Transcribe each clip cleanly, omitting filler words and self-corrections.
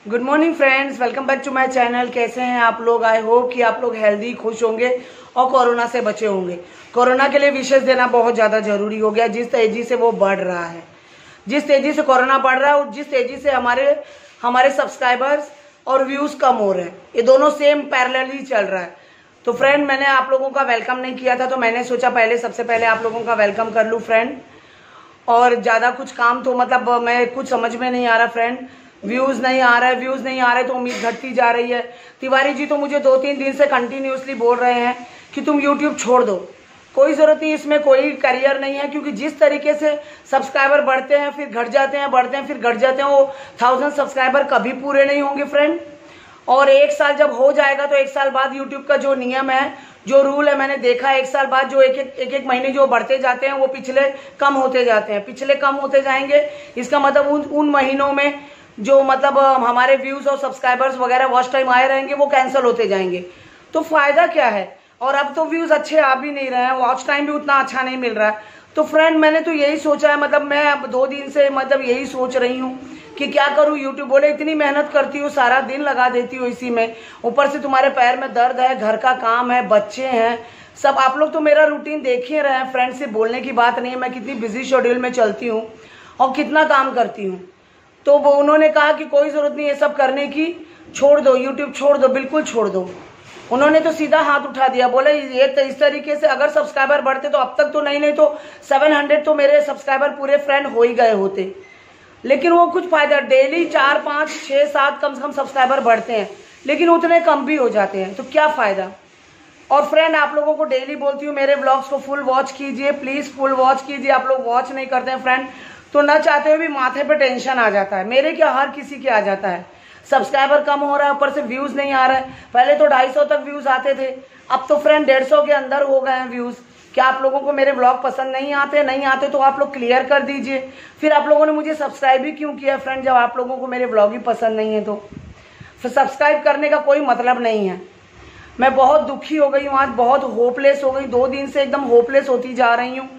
Good morning friends, welcome back to my channel. कैसे हैं आप लोग? आई होप कि आप लोग हेल्दी, खुश होंगे और कोरोना से बचे होंगे। कोरोना के लिए विशेष देना बहुत ज़्यादा जरूरी हो गया। जिस तेजी से वो बढ़ रहा है, जिस तेजी से कोरोना बढ़ रहा है और जिस तेजी से हमारे सब्सक्राइबर्स और व्यूज़ कम हो रहे हैं, ये दोनों सेम पैरेलली चल रहा है। तो फ्रेंड, मैंने आप लोगों का वेलकम नहीं किया था, तो मैंने सोचा सबसे पहले आप लोगों का वेलकम कर लूँ फ्रेंड। और ज़्यादा कुछ काम तो मैं कुछ समझ में नहीं आ रहा फ्रेंड। व्यूज़ नहीं आ रहे तो उम्मीद घटती जा रही है। तिवारी जी तो मुझे 2-3 दिन से कंटिन्यूसली बोल रहे हैं कि तुम यूट्यूब छोड़ दो, कोई ज़रूरत नहीं, इसमें कोई करियर नहीं है। क्योंकि जिस तरीके से सब्सक्राइबर बढ़ते हैं फिर घट जाते हैं, बढ़ते हैं फिर घट जाते हैं, वो 1000 सब्सक्राइबर कभी पूरे नहीं होंगे फ्रेंड। और 1 साल जब हो जाएगा तो 1 साल बाद यूट्यूब का जो नियम है, जो रूल है, मैंने देखा 1 साल बाद जो एक महीने जो बढ़ते जाते हैं वो पिछले कम होते जाते हैं, पिछले कम होते जाएंगे। इसका मतलब उन महीनों में जो हमारे व्यूज और सब्सक्राइबर्स वगैरह वॉच टाइम आए रहेंगे वो कैंसिल होते जाएंगे। तो फायदा क्या है? और अब तो व्यूज अच्छे आ भी नहीं रहे हैं, वॉच टाइम भी उतना अच्छा नहीं मिल रहा है। तो फ्रेंड, मैंने तो यही सोचा है, मैं अब 2 दिन से यही सोच रही हूँ कि क्या करूँ। यूट्यूब बोले इतनी मेहनत करती हूँ, सारा दिन लगा देती हूँ इसी में, ऊपर से तुम्हारे पैर में दर्द है, घर का काम है, बच्चे हैं सब। आप लोग तो मेरा रूटीन देख ही रहे हैं फ्रेंड, से बोलने की बात नहीं है। मैं कितनी बिजी शेड्यूल में चलती हूँ और कितना काम करती हूँ। तो वो उन्होंने कहा कि कोई ज़रूरत नहीं ये सब करने की, छोड़ दो, यूट्यूब छोड़ दो, बिल्कुल छोड़ दो। उन्होंने तो सीधा हाथ उठा दिया, बोले ये तो इस तरीके से अगर सब्सक्राइबर बढ़ते तो अब तक तो नहीं तो 700 तो मेरे सब्सक्राइबर पूरे फ्रेंड हो ही गए होते। लेकिन वो कुछ फायदा, डेली 4, 5, 6, 7 कम से कम सब्सक्राइबर बढ़ते हैं, लेकिन उतने कम भी हो जाते हैं, तो क्या फ़ायदा। और फ्रेंड, आप लोगों को डेली बोलती हूँ मेरे ब्लॉग्स को फुल वॉच कीजिए, प्लीज़ फुल वॉच कीजिए। आप लोग वॉच नहीं करते हैं फ्रेंड, तो न चाहते हुए भी माथे पे टेंशन आ जाता है। मेरे क्या, हर किसी के आ जाता है। सब्सक्राइबर कम हो रहा है, ऊपर से व्यूज़ नहीं आ रहा है। पहले तो 250 तक व्यूज़ आते थे, अब तो फ्रेंड 150 के अंदर हो गए हैं व्यूज़। क्या आप लोगों को मेरे ब्लॉग पसंद नहीं आते तो आप लोग क्लियर कर दीजिए। फिर आप लोगों ने मुझे सब्सक्राइब ही क्यों किया फ्रेंड, जब आप लोगों को मेरे ब्लॉग ही पसंद नहीं है तो फिर सब्सक्राइब करने का कोई मतलब नहीं है। मैं बहुत दुखी हो गई हूँ आज, बहुत होपलेस हो गई, 2 दिन से एकदम होपलेस होती जा रही हूँ।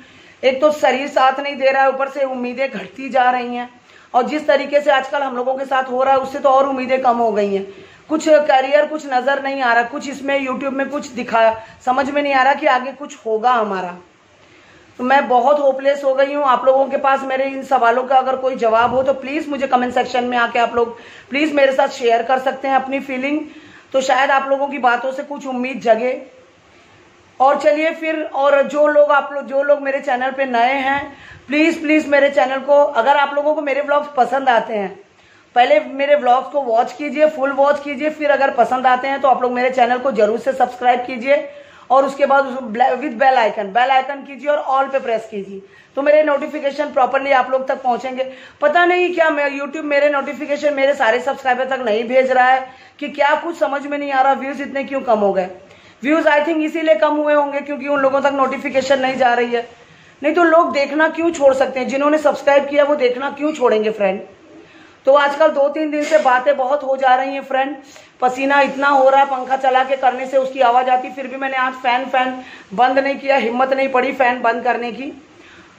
एक तो शरीर साथ नहीं दे रहा है, ऊपर से उम्मीदें घटती जा रही हैं। और जिस तरीके से आजकल हम लोगों के साथ हो रहा है उससे तो और उम्मीदें कम हो गई हैं। कुछ करियर कुछ नज़र नहीं आ रहा, कुछ इसमें यूट्यूब में कुछ दिखाया, समझ में नहीं आ रहा कि आगे कुछ होगा हमारा। तो मैं बहुत होपलेस हो गई हूँ। आप लोगों के पास मेरे इन सवालों का अगर कोई जवाब हो तो प्लीज़ मुझे कमेंट सेक्शन में आके आप लोग प्लीज़ मेरे साथ शेयर कर सकते हैं अपनी फीलिंग। तो शायद आप लोगों की बातों से कुछ उम्मीद जगे। और चलिए फिर, और जो लोग मेरे चैनल पे नए हैं, प्लीज़ मेरे चैनल को, अगर आप लोगों को मेरे व्लॉग्स पसंद आते हैं, पहले मेरे व्लॉग्स को वॉच कीजिए, फुल वॉच कीजिए, फिर अगर पसंद आते हैं तो आप लोग मेरे चैनल को जरूर से सब्सक्राइब कीजिए। और उसके बाद विद बेल आइकन कीजिए और ऑल पे प्रेस कीजिए, तो मेरे नोटिफिकेशन प्रॉपरली आप लोग तक पहुंचेंगे। पता नहीं क्या यूट्यूब मेरे नोटिफिकेशन मेरे सारे सब्सक्राइबर तक नहीं भेज रहा है कि क्या, कुछ समझ में नहीं आ रहा। व्यूज़ इतने क्यों कम हो गए? व्यूज़ आई थिंक इसीलिए कम हुए होंगे क्योंकि उन लोगों तक नोटिफिकेशन नहीं जा रही है। नहीं तो लोग देखना क्यों छोड़ सकते हैं? जिन्होंने सब्सक्राइब किया वो देखना क्यों छोड़ेंगे फ्रेंड? तो आजकल 2-3 दिन से बातें बहुत हो जा रही हैं फ्रेंड। पसीना इतना हो रहा है, पंखा चला के करने से उसकी आवाज़ आती, फिर भी मैंने आज फैन बंद नहीं किया, हिम्मत नहीं पड़ी फैन बंद करने की।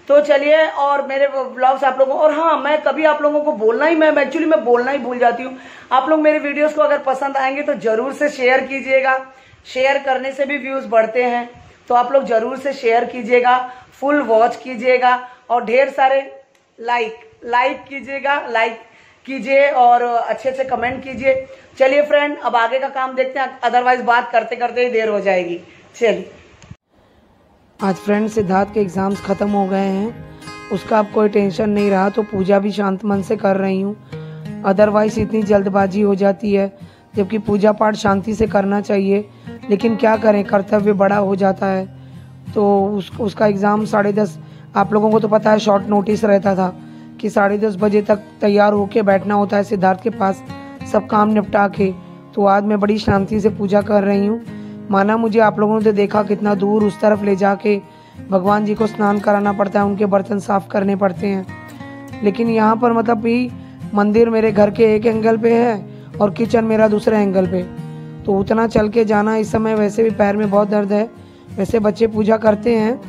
तो चलिए, और मेरे ब्लॉग्स आप लोगों, और हाँ, मैं कभी आप लोगों को बोलना ही, मैं एक्चुअली मैं बोलना ही भूल जाती हूँ। आप लोग मेरे वीडियोस को अगर पसंद आएंगे तो जरूर से शेयर कीजिएगा। शेयर करने से भी व्यूज़ बढ़ते हैं, तो आप लोग जरूर से शेयर कीजिएगा, फुल वॉच कीजिएगा और ढेर सारे लाइक कीजिए और अच्छे से कमेंट कीजिए। चलिए फ्रेंड, अब आगे का काम देखते हैं, अदरवाइज बात करते करते ही देर हो जाएगी। चलिए, आज फ्रेंड सिद्धार्थ के एग्ज़ाम्स ख़त्म हो गए हैं, उसका अब कोई टेंशन नहीं रहा, तो पूजा भी शांत मन से कर रही हूँ। अदरवाइज इतनी जल्दबाजी हो जाती है, जबकि पूजा पाठ शांति से करना चाहिए, लेकिन क्या करें, कर्तव्य बड़ा हो जाता है। तो उसका एग्ज़ाम 10:30, आप लोगों को तो पता है शॉर्ट नोटिस रहता था कि 10:30 बजे तक तैयार होके बैठना होता है सिद्धार्थ के पास, सब काम निपटा के। तो आज मैं बड़ी शांति से पूजा कर रही हूँ। माना मुझे आप लोगों ने तो देखा कितना दूर उस तरफ ले जाके भगवान जी को स्नान कराना पड़ता है, उनके बर्तन साफ करने पड़ते हैं। लेकिन यहाँ पर भी मंदिर मेरे घर के एक एंगल पे है और किचन मेरा दूसरे एंगल पे, तो उतना चल के जाना इस समय, वैसे भी पैर में बहुत दर्द है। वैसे बच्चे पूजा करते हैं,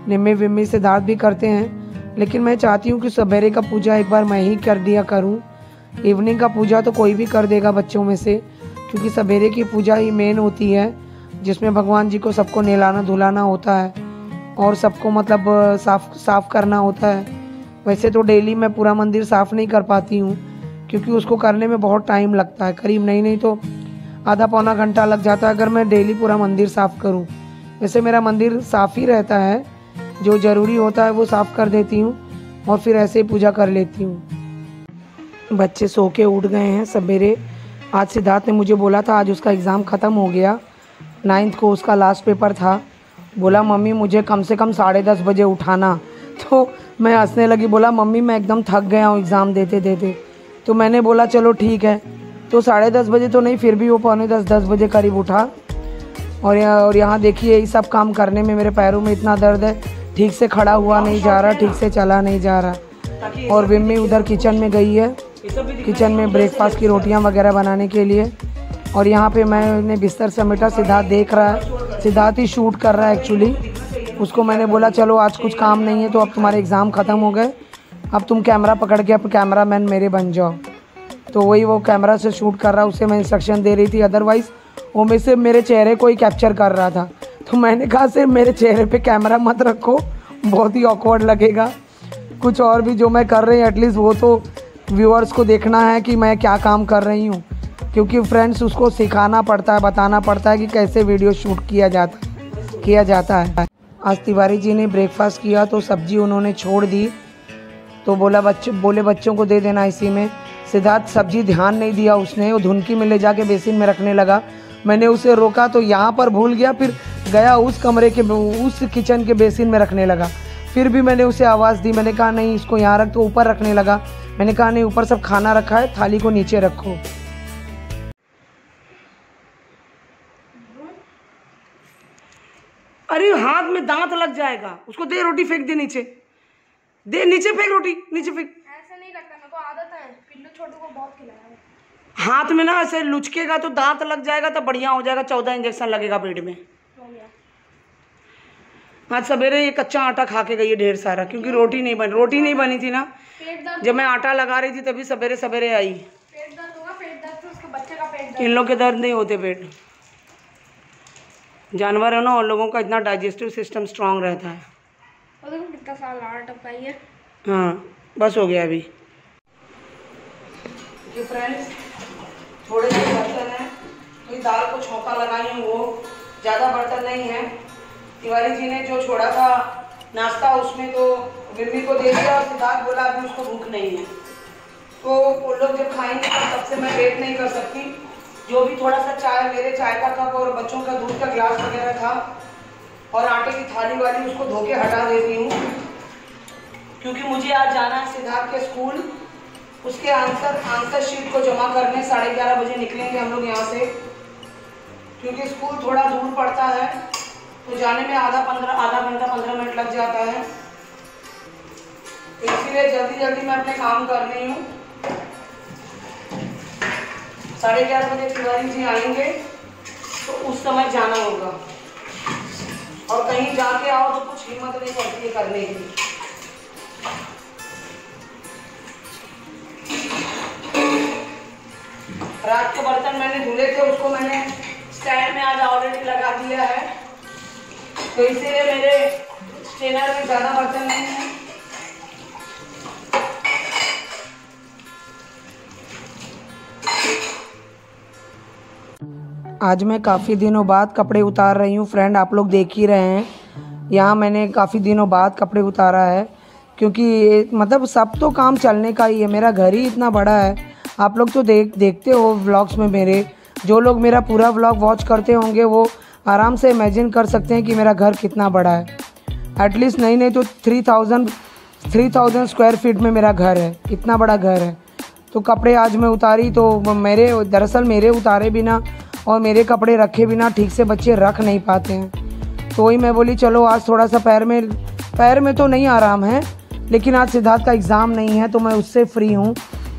निम्मी विम्मी सिद्धार्थ भी करते हैं, लेकिन मैं चाहती हूँ कि सवेरे का पूजा एक बार मैं ही कर दिया करूँ, इवनिंग का पूजा तो कोई भी कर देगा बच्चों में से, क्योंकि सवेरे की पूजा ही मेन होती है, जिसमें भगवान जी को सबको नहलाना धुलाना होता है और सबको मतलब साफ करना होता है। वैसे तो डेली मैं पूरा मंदिर साफ़ नहीं कर पाती हूँ, क्योंकि उसको करने में बहुत टाइम लगता है, करीब नहीं तो आधा पौना घंटा लग जाता है अगर मैं डेली पूरा मंदिर साफ़ करूँ। वैसे मेरा मंदिर साफ़ ही रहता है, जो ज़रूरी होता है वो साफ़ कर देती हूँ और फिर ऐसे ही पूजा कर लेती हूँ। बच्चे सो के उठ गए हैं सवेरे। आज सिद्धार्थ ने मुझे बोला था, आज उसका एग्ज़ाम ख़त्म हो गया, 9th को उसका लास्ट पेपर था। बोला मम्मी मुझे कम से कम 10:30 बजे उठाना। तो मैं हंसने लगी, बोला मम्मी मैं एकदम थक गया हूँ एग्ज़ाम देते देते। तो मैंने बोला चलो ठीक है। तो 10:30 बजे तो नहीं, फिर भी वो 9:45-10 बजे करीब उठा। और यहाँ देखिए यही सब काम करने में मेरे पैरों में इतना दर्द है, ठीक से खड़ा हुआ नहीं जा रहा, ठीक से चला नहीं जा रहा। और विम्मी उधर किचन में गई है, किचन में ब्रेकफास्ट की रोटियां वगैरह बनाने के लिए। और यहाँ पे मैंने बिस्तर समेटा, सिद्धार्थ देख रहा है, सिद्धार्थ ही शूट कर रहा है एक्चुअली। उसको मैंने बोला चलो आज कुछ काम नहीं है, तो अब तुम्हारे एग्ज़ाम ख़त्म हो गए, अब तुम कैमरा पकड़ के अब कैमरामैन मेरे बन जाओ। तो वही वो कैमरा से शूट कर रहा, उसे मैं इंस्ट्रक्शन दे रही थी, अदरवाइज़ वो में से मेरे चेहरे को ही कैप्चर कर रहा था। तो मैंने कहा सिर्फ मेरे चेहरे पे कैमरा मत रखो, बहुत ही ऑकवर्ड लगेगा। कुछ और भी जो मैं कर रही हूँ एटलीस्ट वो तो व्यूअर्स को देखना है कि मैं क्या काम कर रही हूँ, क्योंकि फ्रेंड्स उसको सिखाना पड़ता है, बताना पड़ता है कि कैसे वीडियो शूट किया जाता है। आज तिवारी जी ने ब्रेकफास्ट किया तो सब्जी उन्होंने छोड़ दी, तो बोले बच्चों को दे देना इसी में। सिद्धार्थ सब्जी ध्यान नहीं दिया उसने, वो धुनकी में ले जाके बेसिन में रखने लगा। मैंने उसे रोका तो यहाँ पर भूल गया, फिर गया उस कमरे के उस किचन के बेसिन में रखने लगा। फिर भी मैंने उसे आवाज़ दी, मैंने कहा नहीं इसको यहाँ रख, तो ऊपर रखने लगा। मैंने कहा नहीं ऊपर सब खाना रखा है, थाली को नीचे रखो। अरे हाथ में दांत लग जाएगा, उसको दे रोटी, फेंक दे नीचे, दे नीचे फेंक रोटी, नीचे फेंक। ऐसे नहीं लगता, मेरे को आदत है, पिल्लू छोटू को बहुत खिलाया है। हाथ में ना ऐसे लुचकेगा तो दांत लग जाएगा, तो बढ़िया हो जाएगा, 14 इंजेक्शन लगेगा पेट में। आज सवेरे ये कच्चा आटा खा के गई है ढेर सारा, क्योंकि रोटी नहीं बनी थी ना। जब मैं आटा लगा रही थी तभी सवेरे आई। पेट दर्द होगा, पेट दर्द से उसके बच्चे का पेट दर्द। इन लोग के दर्द नहीं होते पेट, जानवर है ना, उन लोगों का इतना डाइजेस्टिव सिस्टम स्ट्रांग रहता है। और देखो कितना सारा लार टपकाई है। हाँ बस हो गया अभी। फ्रेंड्स थोड़े से बर्तन हैं, तो दाल को छौंका लगाई हूँ, वो ज़्यादा बर्तन नहीं है। तिवारी जी ने जो छोड़ा था नाश्ता उसमें तो विम्मी को दे दिया, और सिद्धार्थ बोला अभी उसको भूख नहीं है, तो वो लोग जब खाएंगे तब से मैं वेट नहीं कर सकती। जो भी थोड़ा सा चाय, मेरे चाय का कप और बच्चों का दूध का गिलास वगैरह था और आटे की थाली वाली, उसको धो के हटा देती हूँ, क्योंकि मुझे आज जाना है सिद्धार्थ के स्कूल, उसके आंसर शीट को जमा करने। 11:30 बजे निकलेंगे हम लोग यहाँ से, क्योंकि स्कूल थोड़ा दूर पड़ता है, तो जाने में आधा घंटा 15 मिनट लग जाता है। इसीलिए जल्दी मैं अपने काम कर रही हूँ। 11:30 बजे तिवारी जी आएंगे तो उस समय जाना होगा, और कहीं जाके आओ तो कुछ हिम्मत नहीं पड़ती है करने की। रात के बर्तन मैंने धुले थे, उसको मैंने स्टैंड में आज ऑलरेडी लगा दिया है, तो इसीलिए मेरे स्टेनर में ज़्यादा बर्तन नहीं है। आज मैं काफ़ी दिनों बाद कपड़े उतार रही हूँ फ्रेंड, आप लोग देख ही रहे हैं। यहाँ मैंने काफ़ी दिनों बाद कपड़े उतारा है, क्योंकि मतलब सब तो काम चलने का ही है, मेरा घर ही इतना बड़ा है। आप लोग तो देखते हो व्लॉग्स में मेरे, जो लोग मेरा पूरा व्लॉग वॉच करते होंगे वो आराम से इमेजिन कर सकते हैं कि मेरा घर कितना बड़ा है। एटलीस्ट नहीं तो 3000 स्क्वायर फीट में मेरा घर है, इतना बड़ा घर है। तो कपड़े आज मैं उतारी, तो दरअसल मेरे उतारे बिना और मेरे कपड़े रखे बिना ठीक से बच्चे रख नहीं पाते हैं। तो वही मैं बोली चलो आज थोड़ा सा पैर में तो नहीं आराम है, लेकिन आज सिद्धार्थ का एग्ज़ाम नहीं है तो मैं उससे फ्री हूँ।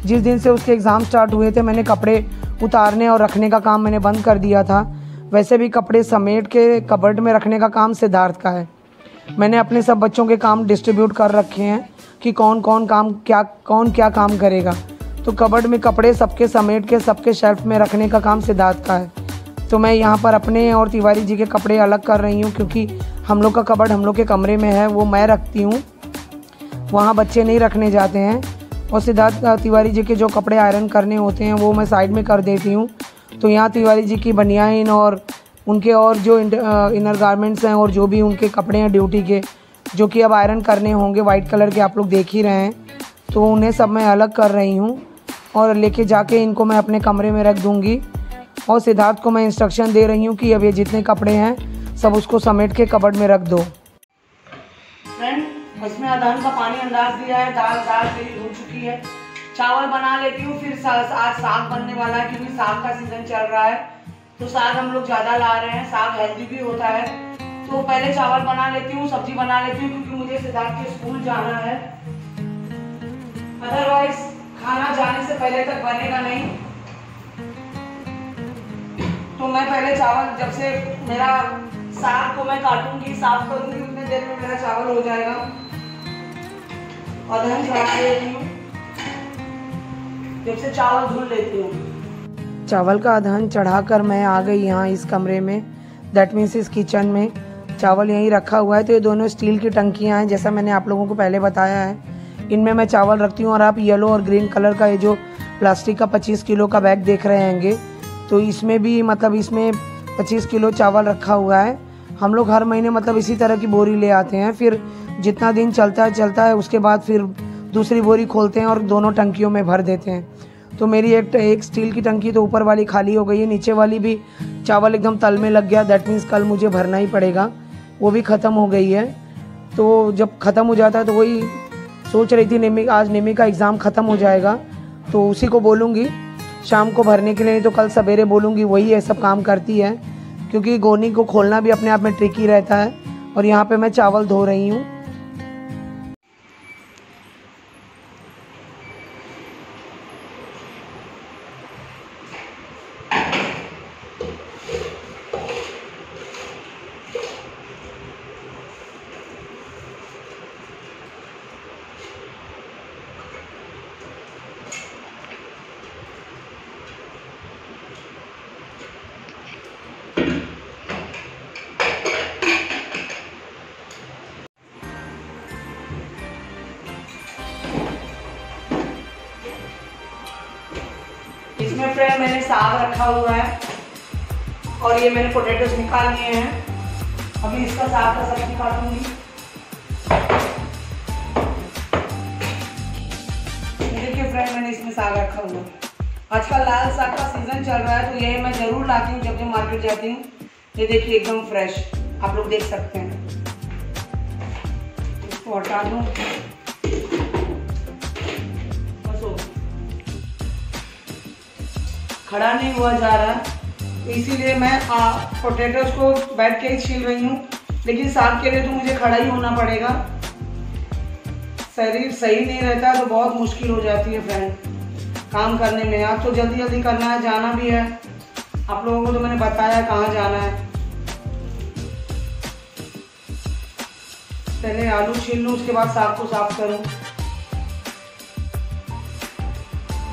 जिस दिन से उसके एग्ज़ाम स्टार्ट हुए थे मैंने कपड़े उतारने और रखने का काम मैंने बंद कर दिया था। वैसे भी कपड़े समेट के कबर्ड में रखने का काम सिद्धार्थ का है। मैंने अपने सब बच्चों के काम डिस्ट्रीब्यूट कर रखे हैं कि कौन क्या काम करेगा। तो कबर्ड में कपड़े सबके समेट के सबके शेल्फ में रखने का काम सिद्धार्थ का है। तो मैं यहाँ पर अपने और तिवारी जी के कपड़े अलग कर रही हूँ, क्योंकि हम लोग का कबर्ड हम लोग के कमरे में है, वो मैं रखती हूँ, वहाँ बच्चे नहीं रखने जाते हैं। और सिद्धार्थ तिवारी जी के जो कपड़े आयरन करने होते हैं वो मैं साइड में कर देती हूँ। तो यहाँ तिवारी जी की बनियान और उनके और जो इनर गारमेंट्स हैं और जो भी उनके कपड़े हैं ड्यूटी के, जो कि अब आयरन करने होंगे, वाइट कलर के आप लोग देख ही रहे हैं, तो उन्हें सब मैं अलग कर रही हूँ और लेके जाके इनको मैं अपने कमरे में रख दूँगी। और सिद्धार्थ को मैं इंस्ट्रक्शन दे रही हूँ कि अब ये जितने कपड़े हैं सब उसको समेट के कबर्ड में रख दो। फ्रेंड, इसमें अदहन का पानी अंदाज दिया है, दाल मेरी हो चुकी है, चावल बना लेती हूँ। फिर आज साग बनने वाला है, क्योंकि साग का सीज़न चल रहा है, तो साग हम लोग ज़्यादा ला रहे हैं, साग हेल्दी भी होता है। तो पहले चावल बना लेती हूँ, सब्जी बना लेती हूँ, क्योंकि मुझे सिद्धार्थ के स्कूल जाना है, अदरवाइज खाना जाने से पहले तक बनेगा नहीं। तो मैं पहले चावल, जब से मेरा साग को मैं काटूंगी, साफ करूंगी, उतने देर में मेरा चावल हो जाएगा। अदहन चढ़ा लेती हूँ, जब से चावल धुल लेती हूँ। चावल का अदहन चढ़ाकर मैं आ गई यहाँ इस कमरे में, दैट मीन्स इस किचन में। चावल यहीं रखा हुआ है। तो ये दोनों स्टील की टंकियाँ हैं, जैसा मैंने आप लोगों को पहले बताया है, इनमें मैं चावल रखती हूँ। और आप येलो और ग्रीन कलर का ये जो प्लास्टिक का 25 किलो का बैग देख रहे हैंगे, तो इसमें भी मतलब इसमें 25 किलो चावल रखा हुआ है। हम लोग हर महीने मतलब इसी तरह की बोरी ले आते हैं, फिर जितना दिन चलता है उसके बाद फिर दूसरी बोरी खोलते हैं और दोनों टंकियों में भर देते हैं। तो मेरी एक स्टील की टंकी तो ऊपर वाली खाली हो गई है, नीचे वाली भी चावल एकदम तल में लग गया, दैट मीन्स कल मुझे भरना ही पड़ेगा, वो भी ख़त्म हो गई है। तो जब ख़त्म हो जाता है तो वही सोच रही थी, आज निमी का एग्ज़ाम ख़त्म हो जाएगा तो उसी को बोलूँगी शाम को भरने के लिए, नहीं तो कल सवेरे बोलूँगी, वही ये सब काम करती है, क्योंकि गोनी को खोलना भी अपने आप में ट्रिकी रहता है। और यहाँ पे मैं चावल धो रही हूँ। इसमें फ्रेंड मैंने साग रखा हुआ है और ये मैंने पोटैटोस निकाल लिए हैं। अभी इसका साग का सब्जी काटूंगी। देखिए फ्रेंड, मैंने इसमें साग रखा हुआ है। आजकल लाल साग का सीजन चल रहा है, तो ये मैं जरूर लाती हूँ जब भी मार्केट जाती हूँ। ये देखिए एकदम फ्रेश, आप लोग देख सकते हैं। इसको हटा दूँ, खड़ा नहीं हुआ जा रहा, तो इसीलिए मैं पोटैटोस को बैठ के ही छील रही हूँ। लेकिन साग के लिए तो मुझे खड़ा ही होना पड़ेगा, शरीर सही नहीं रहता तो बहुत मुश्किल हो जाती है फ्रेंड काम करने में। आज तो जल्दी जल्दी करना है, जाना भी है, आप लोगों को तो मैंने बताया कहाँ जाना है। पहले आलू छील लूँ, उसके बाद साग को साफ करूँ।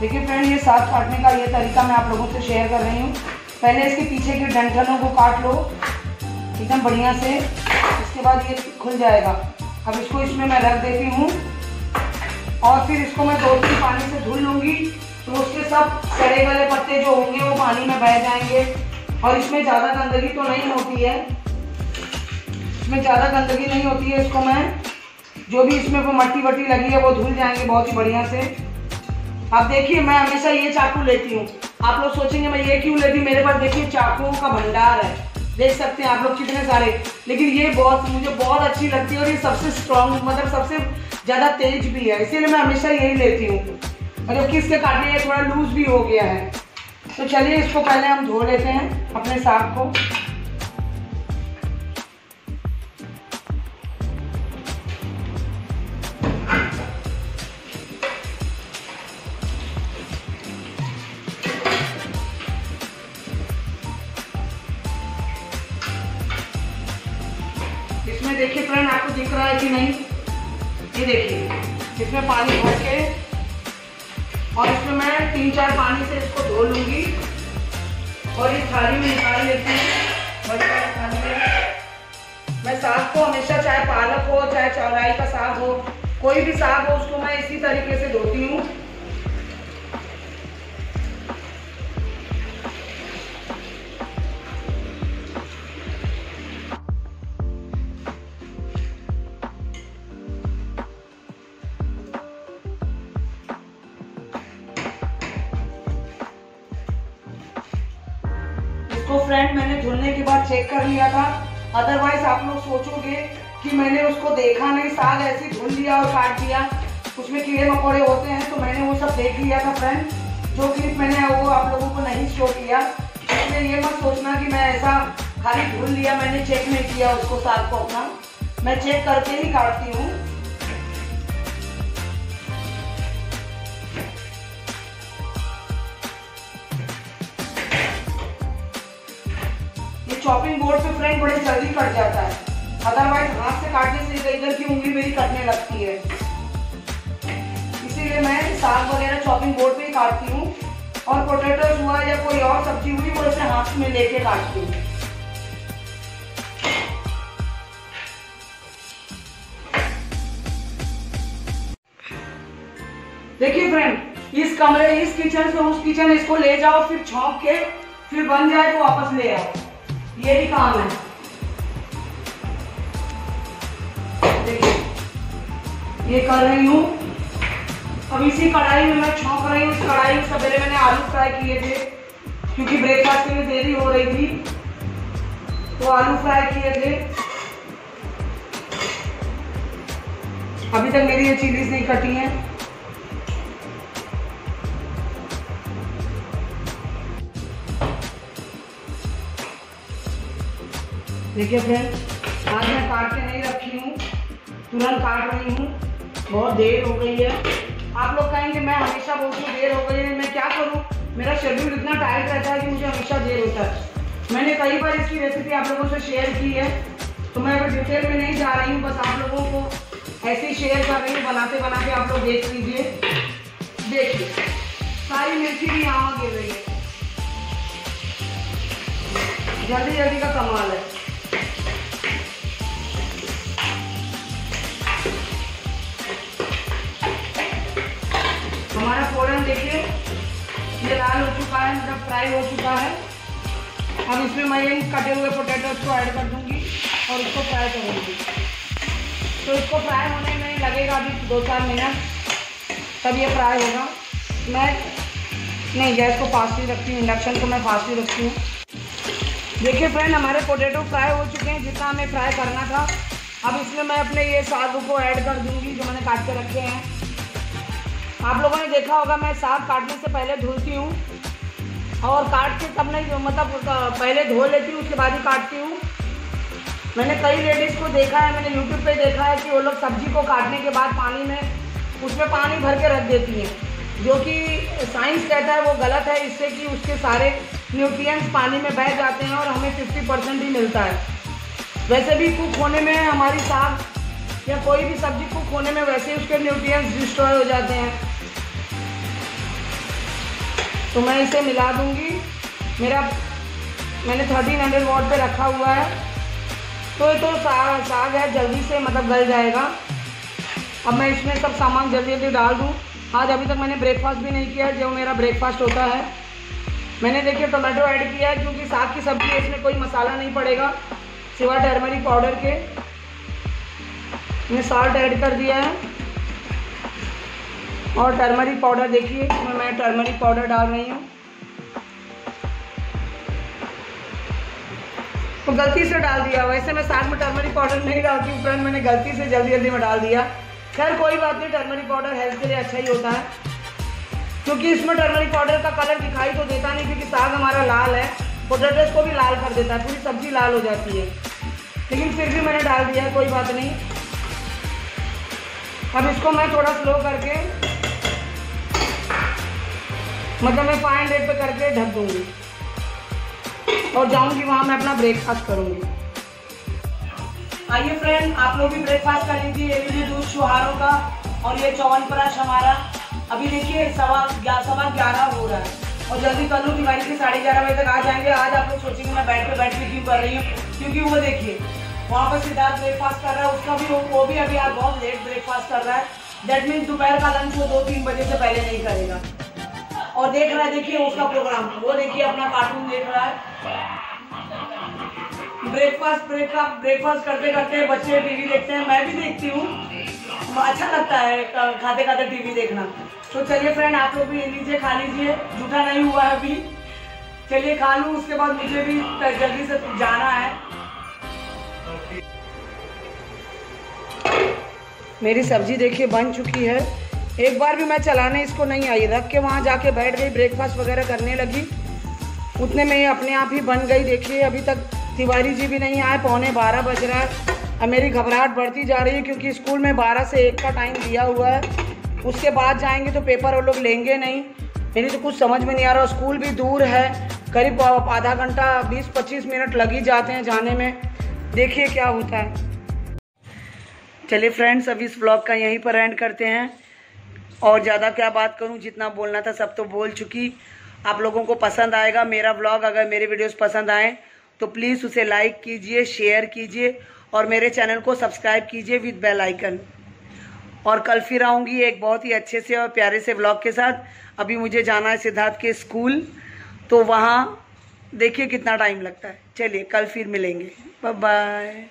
देखिए फ्रेंड, ये साग काटने का ये तरीका मैं आप लोगों से शेयर कर रही हूँ। पहले इसके पीछे के डंठलों को काट लो एकदम बढ़िया से, इसके बाद ये खुल जाएगा। अब इसको इसमें मैं रख देती हूँ और फिर इसको मैं 2-3 पानी से धुल लूँगी, तो उसके सब सड़े गले पत्ते जो होंगे वो पानी में बह जाएंगे। और इसमें ज़्यादा गंदगी तो नहीं होती है, इसमें ज़्यादा गंदगी नहीं होती है। इसको मैं जो भी इसमें वो मट्टी वट्टी लगी है वो धुल जाएंगे बहुत ही बढ़िया से। अब देखिए, मैं हमेशा ये चाकू लेती हूँ। आप लोग सोचेंगे मैं ये क्यों लेती हूँ, मेरे पास देखिए चाकुओं का भंडार है, देख सकते हैं आप लोग कितने सारे। लेकिन ये मुझे बहुत अच्छी लगती है और ये सबसे स्ट्रॉन्ग, मतलब सबसे ज़्यादा तेज भी है, इसीलिए मैं हमेशा यही लेती हूँ। और जबकि इसके काटने में थोड़ा लूज भी हो गया है। तो चलिए इसको पहले हम धो लेते हैं अपने साग को। इसमें देखिए फ्रेंड, आपको दिख रहा है कि नहीं, ये देखिए इसमें पानी भर के और इसमें मैं 3-4 पानी से इसको धो लूंगी और इस थाली में निकाल लेती हूँ। बड़ी वाली थाली में मैं साग को हमेशा, चाहे पालक हो चाहे चौलाई का साग हो, कोई भी साग हो, उसको मैं इसी तरीके से धोती हूँ। तो फ्रेंड मैंने धुलने के बाद चेक कर लिया था, अदरवाइज आप लोग सोचोगे कि मैंने उसको देखा नहीं, साग ऐसे धुल लिया और काट दिया, उसमें कीड़े मकोड़े होते हैं, तो मैंने वो सब देख लिया था फ्रेंड। जो क्लिप मैंने वो आप लोगों को नहीं शो किया, इसलिए ये मत सोचना कि मैं ऐसा खाली धुल लिया, मैंने चेक नहीं किया उसको, साग को अपना मैं चेक करके ही काटती हूँ। चॉपिंग बोर्ड पे फ्रेंड बड़े जल्दी कट जाता है, अदरवाइज हाथ से काटने से इधर की उंगली मेरी कटने लगती है, इसीलिए मैं साग वगैरह चॉपिंग बोर्ड पे ही काटती हूँ। और पोटैटोस हुआ या कोई और सब्जी हुई वो ऐसे हाथ में लेके काटती हूँ। देखिए फ्रेंड, इस कमरे, इस किचन से उस किचन, इसको ले जाओ, फिर छौंक के फिर बन जाए तो वापस ले आओ, ये भी काम है। देखिए ये कर रही हूँ। अब इसी कढ़ाई में मैं छौंक रही हूँ। इस कढ़ाई में सवेरे मैंने आलू फ्राई किए थे, क्योंकि ब्रेकफास्ट के लिए देरी हो रही थी, तो आलू फ्राई किए थे। अभी तक मेरी ये चिलीज नहीं कटी हैं। देखिए फ्रेंड, आज मैं काट के नहीं रखी हूँ, तुरंत काट रही हूँ, बहुत देर हो गई है। आप लोग कहेंगे मैं हमेशा बोलती हूँ देर हो गई है, मैं क्या करूँ, मेरा शेड्यूल इतना टाइट रहता है कि मुझे हमेशा देर होता है। मैंने कई बार इसकी रेसिपी आप लोगों से शेयर की है, तो मैं अगर डिटेल में नहीं जा रही हूँ, बस आप लोगों को ऐसे ही शेयर कर रही हूँ, बनाते बनाते आप लोग देख लीजिए। देखिए सारी मिर्ची भी यहाँ गिर रही है, जल्दी जल्दी का कमाल है। हमारा फोरन देखिए ये लाल हो चुका है, मतलब फ्राई हो चुका है। अब इसमें मैं ये कटे हुए पोटैटोस को ऐड कर दूंगी और इसको फ्राई करूंगी। तो इसको फ्राई होने में लगेगा अभी 2-4 मिनट, तब ये फ्राई होगा। मैं नहीं गैस को फास्ट ही रखती हूँ, इंडक्शन को मैं फास्ट ही रखती हूँ। देखिए फ्रेंड, हमारे पोटैटो फ्राई हो चुके हैं जितना हमें फ्राई करना था। अब इसमें मैं अपने ये साग को ऐड कर दूंगी जो मैंने काट के रखे हैं। आप लोगों ने देखा होगा मैं साग काटने से पहले धुलती हूँ, और काट के तब नहीं, मतलब पहले धो लेती हूँ उसके बाद ही काटती हूँ। मैंने कई लेडीज़ को देखा है, मैंने यूट्यूब पे देखा है कि वो लोग सब्जी को काटने के बाद पानी में, उसमें पानी भर के रख देती हैं, जो कि साइंस कहता है वो गलत है। इससे कि उसके सारे न्यूट्रिएंट्स पानी में बह जाते हैं और हमें 50% ही मिलता है। वैसे भी कुक होने में हमारी साग या कोई भी सब्जी कुक होने में वैसे ही उसके न्यूट्रिएंट्स डिस्ट्रॉय हो जाते हैं। तो मैं इसे मिला दूंगी। मैंने 1300 वॉट पे रखा हुआ है, तो ये तो साग है, जल्दी से मतलब गल जाएगा। अब मैं इसमें सब सामान जल्दी जल्दी डाल दूँ। आज अभी तक मैंने ब्रेकफास्ट भी नहीं किया, जो मेरा ब्रेकफास्ट होता है। मैंने देखिए टोमेटो ऐड किया है, क्योंकि साग की सब्ज़ी है, इसमें कोई मसाला नहीं पड़ेगा सिवाय टर्मरिक पाउडर के। मैंने साल्ट ऐड कर दिया है और टर्मरिक पाउडर देखिए, इसमें मैं टर्मरिक पाउडर डाल रही हूँ। तो गलती से डाल दिया, वैसे मैं साग में टर्मरिक पाउडर नहीं डालती हूँ फ्रेंड, मैंने गलती से जल्दी में डाल दिया। खैर कोई बात नहीं, टर्मरिक पाउडर हेल्थ के लिए अच्छा ही होता है, क्योंकि इसमें टर्मरिक पाउडर का कलर दिखाई तो देता नहीं, क्योंकि साग हमारा लाल है, पोटैटोस को भी लाल कर देता है, पूरी सब्जी लाल हो जाती है। लेकिन फिर भी मैंने डाल दिया है, कोई बात नहीं। अब इसको मैं थोड़ा स्लो करके, मतलब मैं 500 पे करके ढक दूँगी और जाऊँगी वहाँ मैं अपना ब्रेकफास्ट करूँगी। आइए फ्रेंड, आप लोग भी ब्रेकफास्ट कर लीजिए। ये लीजिए दूध छुहारों का, और ये च्यवनप्राश हमारा। अभी देखिए 11:15 हो रहा है और जल्दी कर लूँ तिवारी के 11:30 बजे तक आ जाएंगे। आज आप लोग सोचेंगे मैं बैठ के क्यों कर रही हूँ, क्योंकि वो देखिए वहाँ पर सिद्धार्थ ब्रेकफास्ट कर रहा है, उसका भी वो भी अभी आज बहुत लेट ब्रेकफास्ट कर रहा है। दैट मीन्स दोपहर का लंच वो 2-3 बजे से पहले नहीं करेगा। और देख रहा है देखिए उसका प्रोग्राम, वो देखिए अपना कार्टून देख रहा है। ब्रेकफास्ट करते करते बच्चे टीवी देखते हैं, मैं भी देखती हूँ, अच्छा लगता है खाते खाते टीवी देखना। तो चलिए फ्रेंड आप लोग भी लीजिए, खा लीजिए, जूठा नहीं हुआ है अभी। चलिए खा लूँ, उसके बाद मुझे भी जल्दी से जाना है। मेरी सब्जी देखिए बन चुकी है। एक बार भी मैं चलाने इसको नहीं आई, रख के वहाँ जाके बैठ गई, ब्रेकफास्ट वगैरह करने लगी, उतने में ही अपने आप ही बन गई। देखिए अभी तक तिवारी जी भी नहीं आए, 11:15 बज रहा है। अब मेरी घबराहट बढ़ती जा रही है क्योंकि स्कूल में 12 से 1 का टाइम दिया हुआ है, उसके बाद जाएंगे तो पेपर वो लोग लेंगे नहीं। मेरी तो कुछ समझ में नहीं आ रहा। स्कूल भी दूर है, करीब आधा घंटा 20-25 मिनट लग ही जाते हैं जाने में। देखिए क्या होता है। चलिए फ्रेंड्स अब इस व्लॉग का यहीं पर एंड करते हैं, और ज़्यादा क्या बात करूं, जितना बोलना था सब तो बोल चुकी। आप लोगों को पसंद आएगा मेरा व्लॉग, अगर मेरे वीडियोस पसंद आए तो प्लीज़ उसे लाइक कीजिए, शेयर कीजिए और मेरे चैनल को सब्सक्राइब कीजिए विद बेल आइकन। और कल फिर आऊँगी एक बहुत ही अच्छे से और प्यारे से व्लॉग के साथ। अभी मुझे जाना है सिद्धार्थ के स्कूल, तो वहाँ देखिए कितना टाइम लगता है। चलिए कल फिर मिलेंगे, बाय बाय।